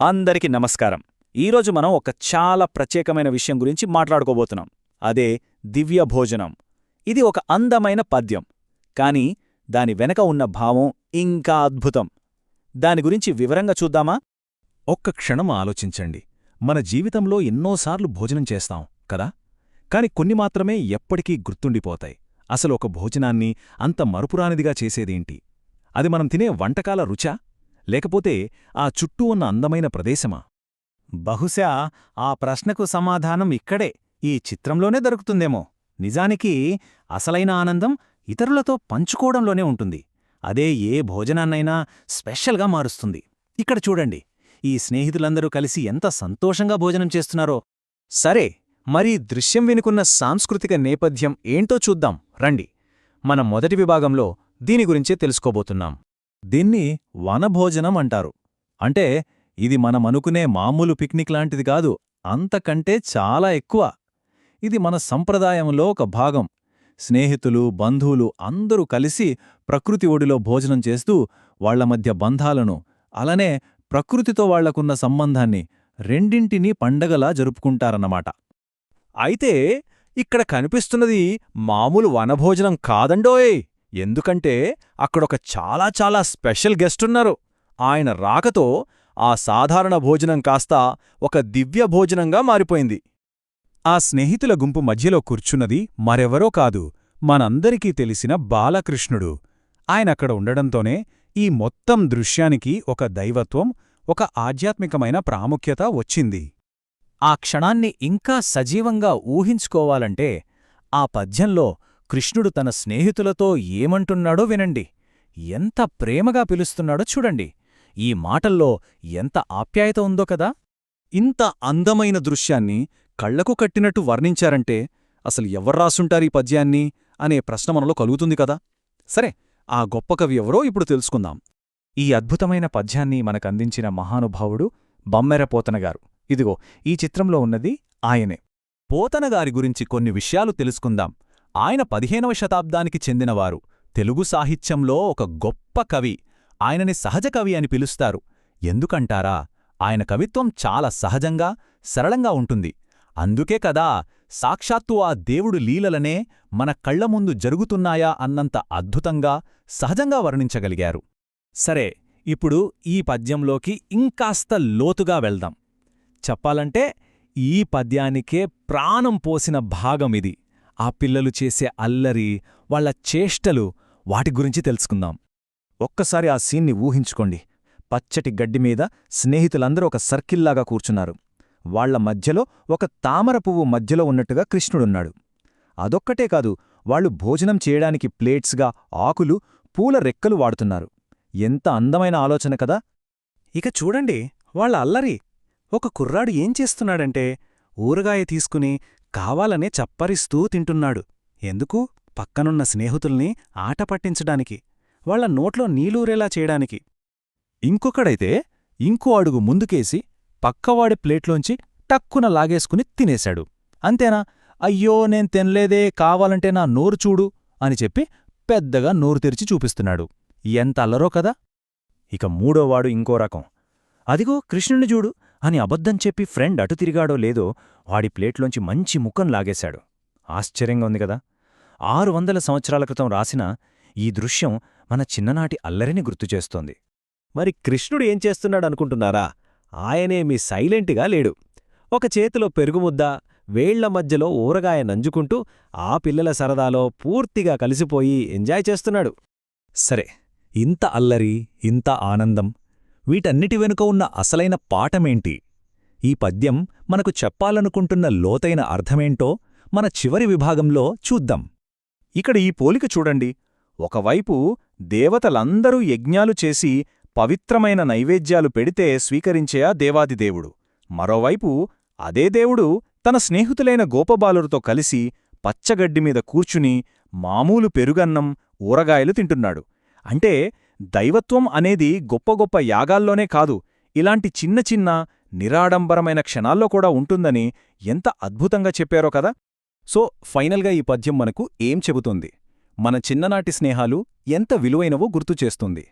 అందరికీ నమస్కారం. ఈరోజు మనం ఒక చాలా ప్రత్యేకమైన విషయం గురించి మాట్లాడుకోబోతున్నాం. అదే దివ్య భోజనం. ఇది ఒక అందమైన పద్యం, కానీ దాని వెనక ఉన్న భావం ఇంకా అద్భుతం. దాని గురించి వివరంగా చూద్దామా? ఒక్క క్షణం ఆలోచించండి. మన జీవితంలో ఎన్నోసార్లు భోజనం చేస్తాం కదా, కాని కొన్ని మాత్రమే ఎప్పటికీ గుర్తుండిపోతాయి. అసలు ఒక భోజనాన్ని అంత మరుపురానిదిగా చేసేదేంటి? అది మనం తినే వంటకాల రుచా, లేకపోతే ఆ చుట్టూ ఉన్న అందమైన ప్రదేశమా? బహుశా ఆ ప్రశ్నకు సమాధానం ఇక్కడే, ఈ చిత్రంలోనే దొరుకుతుందేమో. నిజానికి అసలైన ఆనందం ఇతరులతో పంచుకోవడంలోనే ఉంటుంది. అదే ఏ భోజనాన్నైనా స్పెషల్గా మారుస్తుంది. ఇక్కడ చూడండి, ఈ స్నేహితులందరూ కలిసి ఎంత సంతోషంగా భోజనం చేస్తున్నారో. సరే, మరి దృశ్యం వెనుకున్న సాంస్కృతిక నేపథ్యం ఏంటో చూద్దాం రండి. మన మొదటి విభాగంలో దీని గురించే తెలుసుకోబోతున్నాం. దీన్ని వనభోజనం అంటారు. అంటే ఇది మనమనుకునే మామూలు పిక్నిక్ లాంటిది కాదు, అంతకంటే చాలా ఎక్కువ. ఇది మన సంప్రదాయంలో ఒక భాగం. స్నేహితులు, బంధువులు అందరూ కలిసి ప్రకృతి ఒడిలో భోజనం చేస్తూ వాళ్ల మధ్య బంధాలను, అలానే ప్రకృతితో వాళ్లకున్న సంబంధాన్ని రెండింటినీ పండగలా జరుపుకుంటారన్నమాట. అయితే ఇక్కడ కనిపిస్తున్నది మామూలు వనభోజనం కాదండోయ్. ఎందుకంటే అక్కడొక చాలా స్పెషల్ గెస్టున్నారు. ఆయన రాకతో ఆ సాధారణ భోజనం కాస్త ఒక దివ్య భోజనంగా మారిపోయింది. ఆ స్నేహితుల గుంపు మధ్యలో కూర్చున్నది మరెవరో కాదు, మనందరికీ తెలిసిన బాలకృష్ణుడు. ఆయనక్కడ ఉండడంతోనే ఈ మొత్తం దృశ్యానికి ఒక దైవత్వం, ఒక ఆధ్యాత్మికమైన ప్రాముఖ్యత వచ్చింది. ఆ క్షణాన్ని ఇంకా సజీవంగా ఊహించుకోవాలంటే ఆ పద్యంలో కృష్ణుడు తన స్నేహితులతో ఏమంటున్నాడో వినండి. ఎంత ప్రేమగా పిలుస్తున్నాడో చూడండి. ఈ మాటల్లో ఎంత ఆప్యాయత ఉందో కదా. ఇంత అందమైన దృశ్యాన్ని కళ్లకు కట్టినట్టు వర్ణించారంటే అసలు ఎవర్రాసుంటారీ పద్యాన్ని అనే ప్రశ్న మనలో కలుగుతుంది కదా. సరే, ఆ గొప్ప కవి ఎవరో ఇప్పుడు తెలుసుకుందాం. ఈ అద్భుతమైన పద్యాన్ని మనకందించిన మహానుభావుడు బమ్మెర పోతనగారు. ఇదిగో ఈ చిత్రంలో ఉన్నది ఆయనే. పోతనగారి గురించి కొన్ని విషయాలు తెలుసుకుందాం. ఆయన 15వ శతాబ్దానికి చెందినవారు. తెలుగు సాహిత్యంలో ఒక గొప్ప కవి. ఆయనని సహజ కవి అని పిలుస్తారు. ఎందుకంటారా? ఆయన కవిత్వం చాలా సహజంగా, సరళంగా ఉంటుంది. అందుకే కదా సాక్షాత్తు ఆ దేవుడు లీలలనే మన కళ్ల ముందు జరుగుతున్నాయా అన్నంత అద్భుతంగా, సహజంగా వర్ణించగలిగారు. సరే, ఇప్పుడు ఈ పద్యంలోకి ఇంకాస్త లోతుగా వెళ్దాం. చెప్పాలంటే ఈ పద్యానికే ప్రాణం పోసిన భాగమిది. ఆ పిల్లలు చేసే అల్లరి, వాళ్ల చేష్టలు, వాటి గురించి తెలుసుకుందాం. ఒక్కసారి ఆ సీన్ని ఊహించుకోండి. పచ్చటి గడ్డిమీద స్నేహితులందరూ ఒక సర్కిల్లాగా కూర్చున్నారు. వాళ్ల మధ్యలో ఒక తామర పువ్వు మధ్యలో ఉన్నట్టుగా కృష్ణుడున్నాడు. అదొక్కటే కాదు, వాళ్ళు భోజనం చేయడానికి ప్లేట్స్గా ఆకులు, పూల రెక్కలు వాడుతున్నారు. ఎంత అందమైన ఆలోచన కదా. ఇక చూడండి వాళ్ల అల్లరి. ఒక కుర్రాడు ఏం చేస్తున్నాడంటే ఊరగాయ తీసుకుని కావాలనే చప్పరిస్తూ తింటున్నాడు. ఎందుకు? పక్కనున్న స్నేహితుల్ని ఆట పట్టించడానికి, వాళ్ల నోట్లో నీలూరేలా చేయడానికి. ఇంకొకడైతే ఇంకో అడుగు ముందుకేసి పక్కవాడి ప్లేట్లోంచి టక్కున లాగేసుకుని తినేశాడు. అంతేనా? అయ్యో నేను తినలేదే, కావాలంటే నా నోరు చూడు అని చెప్పి పెద్దగా నోరు తెరిచి చూపిస్తున్నాడు. ఎంత అల్లరో కదా. ఇక మూడోవాడు ఇంకో రకం. అదిగో కృష్ణుని చూడు అని అబద్ధం చెప్పి ఫ్రెండ్ అటు తిరిగాడో లేదో వాడి ప్లేట్లోంచి మంచి ముక్కం లాగేశాడు. ఆశ్చర్యంగా ఉంది కదా. 600 సంవత్సరాల క్రితం రాసిన ఈ దృశ్యం మన చిన్ననాటి అల్లరిని గుర్తుచేస్తోంది. మరి కృష్ణుడు ఏం చేస్తున్నాడనుకుంటున్నారా? ఆయనేమీ సైలెంట్గా లేడు. ఒక చేతిలో పెరుగుముద్ద, వేళ్ల మధ్యలో ఊరగాయ నంజుకుంటూ ఆ పిల్లల సరదాలో పూర్తిగా కలిసిపోయి ఎంజాయ్ చేస్తున్నాడు. సరే, ఇంత అల్లరి, ఇంత ఆనందం, వీటన్నిటి వెనుక ఉన్న అసలైన పాఠమేంటి? ఈ పద్యం మనకు చెప్పాలనుకుంటున్న లోతైన అర్థమేంటో మన చివరి విభాగంలో చూద్దాం. ఇక్కడ ఈ పోలిక చూడండి. ఒకవైపు దేవతలందరూ యజ్ఞాలు చేసి పవిత్రమైన నైవేద్యాలు పెడితే స్వీకరించే ఆ దేవాదిదేవుడు, మరోవైపు అదే దేవుడు తన స్నేహితులైన గోపబాలులతో కలిసి పచ్చగడ్డిమీద కూర్చుని మామూలు పెరుగన్నం, ఊరగాయలు తింటున్నాడు. అంటే దైవత్వం అనేది గొప్ప గొప్ప యాగాల్లోనే కాదు, ఇలాంటి చిన్న చిన్న నిరాడంబరమైన క్షణాల్లో కూడా ఉంటుందని ఎంత అద్భుతంగా చెప్పారో కదా. సో ఫైనల్గా ఈ పద్యం మనకు ఏం చెబుతుంది? మన చిన్ననాటి స్నేహాలు ఎంత విలువైనవో గుర్తుచేస్తుంది.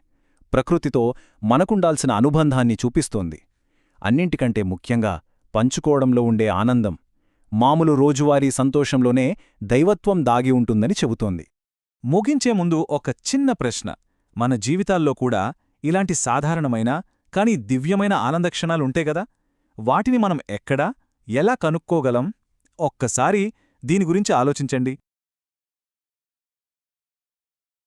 ప్రకృతితో మనకుండాల్సిన అనుబంధాన్ని చూపిస్తోంది. అన్నింటికంటే ముఖ్యంగా పంచుకోవడంలో ఉండే ఆనందం, మామూలు రోజువారీ సంతోషంలోనే దైవత్వం దాగి ఉంటుందని చెబుతోంది. ముగించే ముందు ఒక చిన్న ప్రశ్న. మన జీవితాల్లో కూడా ఇలాంటి సాధారణమైన కాని దివ్యమైన ఆనందక్షణాలుంటే గదా, వాటిని మనం ఎక్కడ, ఎలా కనుక్కోగలం? ఒక్కసారి దీని గురించి ఆలోచించండి.